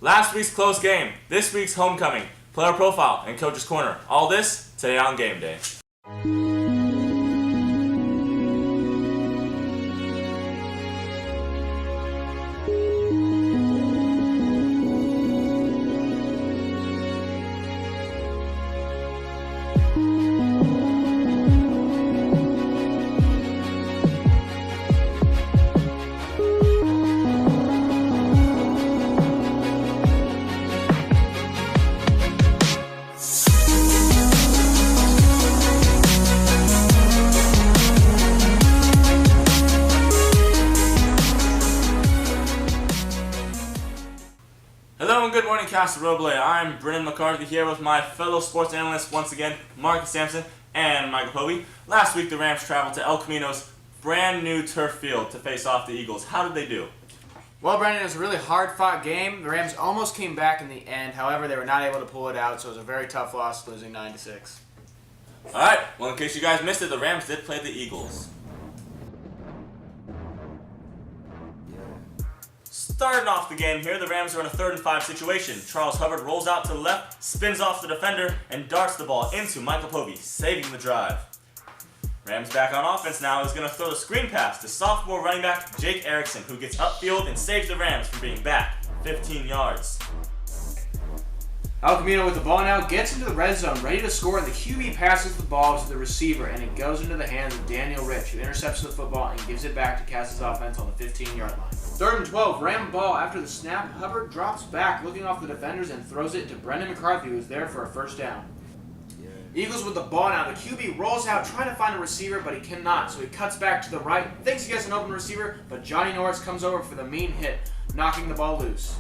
Last week's close game, this week's homecoming, player profile, and coach's corner. All this today on Game Day. Hello and good morning, Casa Roble. I'm Brennan McCarthy here with my fellow sports analysts once again, Marcus Sampson and Michael Povey. Last week the Rams traveled to El Camino's brand new turf field to face off the Eagles. How did they do? Well, Brendan, it was a really hard-fought game. The Rams almost came back in the end. However, they were not able to pull it out, so it was a very tough loss, losing 9-6. Alright, well in case you guys missed it, the Rams did play the Eagles. Starting off the game here, the Rams are in a 3rd and 5 situation. Charles Hubbard rolls out to the left, spins off the defender, and darts the ball into Michael Povey, saving the drive. Rams back on offense now is going to throw the screen pass to sophomore running back Jake Erickson, who gets upfield and saves the Rams from being back 15 yards. El Camino with the ball now gets into the red zone, ready to score, and the QB passes the ball to the receiver, and it goes into the hands of Daniel Rich, who intercepts the football and gives it back to Cass's offense on the 15-yard line. 3rd and 12, Ram ball after the snap. Hubbard drops back, looking off the defenders, and throws it to Brendan McCarthy, who is there for a first down. Eagles with the ball now. The QB rolls out, trying to find a receiver, but he cannot, so he cuts back to the right, thinks he has an open receiver, but Johnny Norris comes over for the mean hit, knocking the ball loose.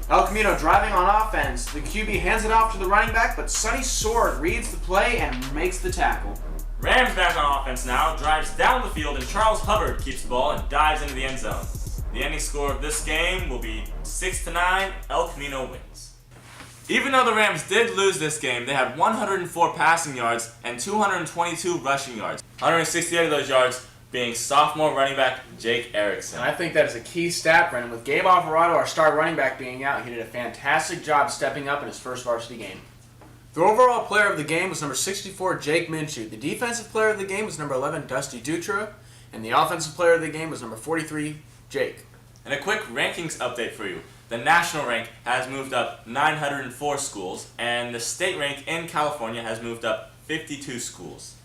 El Camino driving on offense. The QB hands it off to the running back, but Sonny Sword reads the play and makes the tackle. Rams back on offense now, drives down the field, and Charles Hubbard keeps the ball and dives into the end zone. The ending score of this game will be 6-9, El Camino wins. Even though the Rams did lose this game, they had 104 passing yards and 222 rushing yards. 168 of those yards being sophomore running back Jake Erickson. And I think that is a key stat, Brendan. With Gabe Alvarado, our star running back, being out, he did a fantastic job stepping up in his first varsity game. The overall player of the game was number 64, Jake Minshew. The defensive player of the game was number 11, Dusty Dutra. And the offensive player of the game was number 43, Jake. And a quick rankings update for you. The national rank has moved up 904 schools, and the state rank in California has moved up 52 schools.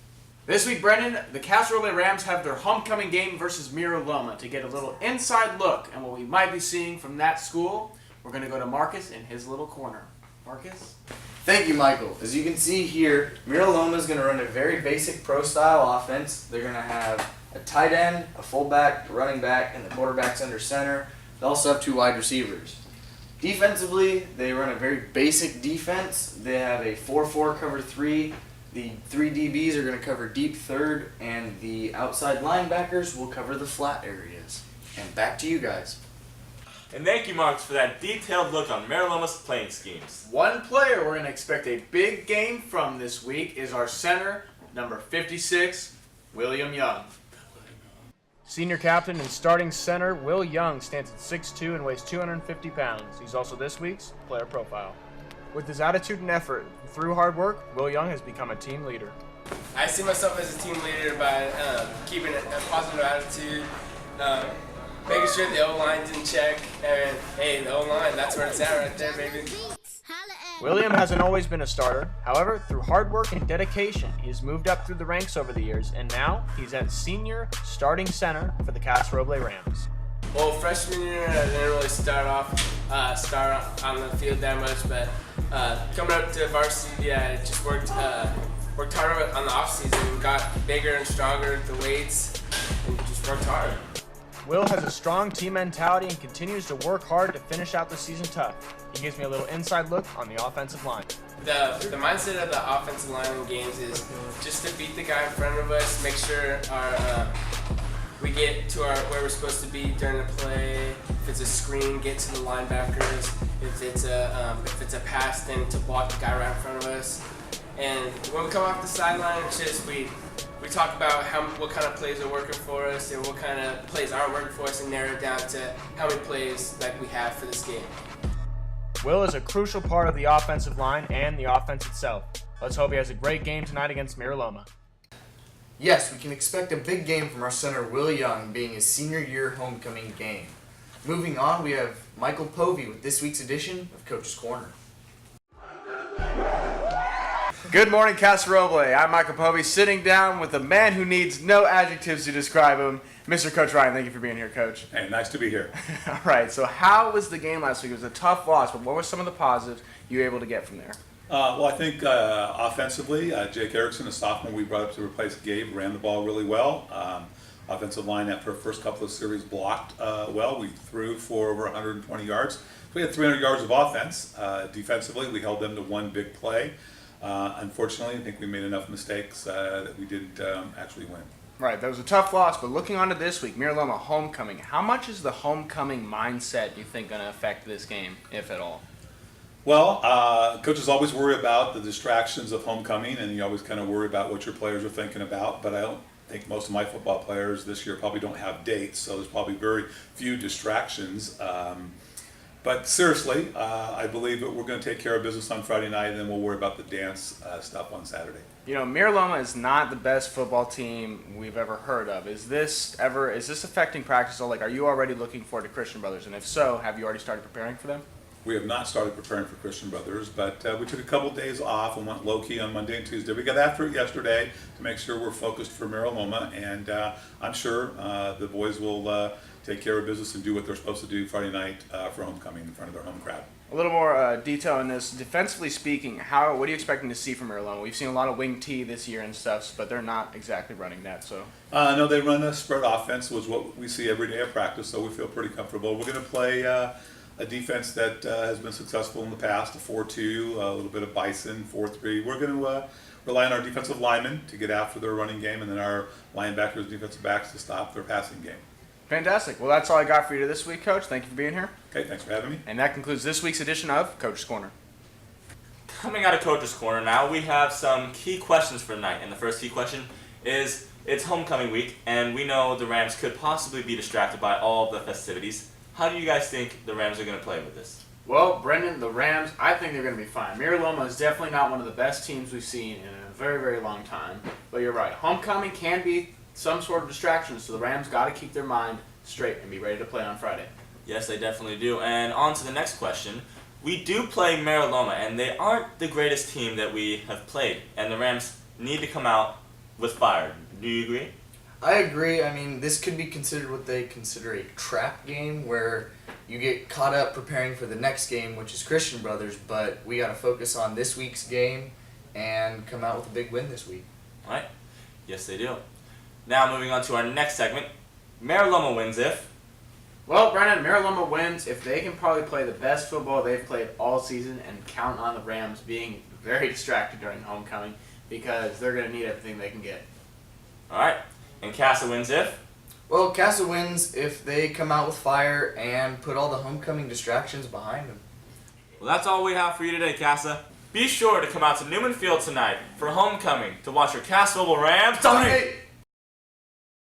This week, Brendan, the Casa Roble Rams have their homecoming game versus Mira Loma. To get a little inside look and what we might be seeing from that school, we're going to go to Marcus in his little corner. Marcus? Thank you, Michael. As you can see here, Mira Loma is going to run a very basic pro-style offense. They're going to have a tight end, a fullback, a running back, and the quarterback's under center. They also have 2 wide receivers. Defensively, they run a very basic defense. They have a 4-4 cover 3. The 3 DBs are going to cover deep third, and the outside linebackers will cover the flat areas. And back to you guys. And thank you, Marcus, for that detailed look on Mira Loma's playing schemes. One player we're going to expect a big game from this week is our center, number 56, William Young. Senior captain and starting center Will Young stands at 6'2" and weighs 250 pounds. He's also this week's player profile. With his attitude and effort, through hard work, Will Young has become a team leader. I see myself as a team leader by keeping a positive attitude, making sure the O-line's in check, and hey, the O-line, that's where it's at right there, baby. William hasn't always been a starter. However, through hard work and dedication, he has moved up through the ranks over the years, and now he's at senior starting center for the Casa Roble Rams. Well, freshman year, I didn't really start on the field that much, but coming up to varsity, I just worked hard on the off season and got bigger and stronger with the weights, and just worked hard. Will has a strong team mentality and continues to work hard to finish out the season tough. He gives me a little inside look on the offensive line. The mindset of the offensive line in games is just to beat the guy in front of us, make sure we get to where we're supposed to be during the play. If it's a screen, get to the linebackers. If it's a pass, then to block the guy right in front of us. And when we come off the sideline, it's just we talk about what kind of plays are working for us and what kind of plays aren't working for us and narrow it down to how many plays like we have for this game. Will is a crucial part of the offensive line and the offense itself. Let's hope he has a great game tonight against Mira Loma. Yes, we can expect a big game from our center Will Young, being his senior year homecoming game. Moving on, we have Michael Povey with this week's edition of Coach's Corner. Good morning, Casa Roble. I'm Michael Povey, sitting down with a man who needs no adjectives to describe him, Mr. Coach Ryan. Thank you for being here, Coach. Hey, nice to be here. All right, so how was the game last week? It was a tough loss, but what were some of the positives you were able to get from there? Well, I think offensively, Jake Erickson, a sophomore we brought up to replace Gabe, ran the ball really well. Offensive line, after our first couple of series, blocked well. We threw for over 120 yards. We had 300 yards of offense. Defensively, we held them to one big play. Unfortunately, I think we made enough mistakes that we didn't actually win. Right, that was a tough loss, but looking on to this week, Mira Loma homecoming. How much is the homecoming mindset, you think, going to affect this game, if at all? Well, coaches always worry about the distractions of homecoming, and you always kind of worry about what your players are thinking about, but I don't think most of my football players this year probably don't have dates, so there's probably very few distractions. But seriously, I believe that we're going to take care of business on Friday night, and then we'll worry about the dance stuff on Saturday. You know, Mira Loma is not the best football team we've ever heard of. Is this affecting practice? Or, are you already looking forward to Christian Brothers? And if so, have you already started preparing for them? We have not started preparing for Christian Brothers, but we took a couple of days off and went low-key on Monday and Tuesday. We got after it yesterday to make sure we're focused for Mira Loma, and I'm sure the boys will take care of business and do what they're supposed to do Friday night for homecoming in front of their home crowd. A little more detail in this. Defensively speaking, what are you expecting to see from Mira Loma? We've seen a lot of wing T this year and stuff, but they're not exactly running that. So no, they run a spread offense, which is what we see every day at practice, so we feel pretty comfortable. We're going to play a defense that has been successful in the past, a 4-2, a little bit of bison, 4-3. We're going to rely on our defensive linemen to get after their running game, and then our linebackers, defensive backs to stop their passing game. Fantastic. Well, that's all I got for you this week, Coach. Thank you for being here. Okay, thanks for having me. And that concludes this week's edition of Coach's Corner. Coming out of Coach's Corner now, we have some key questions for tonight. And the first key question is, it's homecoming week, and we know the Rams could possibly be distracted by all of the festivities. How do you guys think the Rams are going to play with this? Well, Brendan, the Rams, I think they're going to be fine. Mira Loma is definitely not one of the best teams we've seen in a very, very long time. But you're right. Homecoming can be some sort of distraction, so the Rams got to keep their mind straight and be ready to play on Friday. Yes, they definitely do. And on to the next question. We do play Mira Loma, and they aren't the greatest team that we have played. And the Rams need to come out with fire. Do you agree? I agree. I mean, this could be considered what they consider a trap game, where you get caught up preparing for the next game, which is Christian Brothers, but we got to focus on this week's game and come out with a big win this week. All right. Yes, they do. Now moving on to our next segment. Mira Loma wins if... Well, Brendan, Mira Loma wins if they can probably play the best football they've played all season and count on the Rams being very distracted during homecoming, because they're going to need everything they can get. All right. And Casa wins if... Well, Casa wins if they come out with fire and put all the homecoming distractions behind them. Well, that's all we have for you today, Casa. Be sure to come out to Newman Field tonight for homecoming to watch your Castle Rams dominate.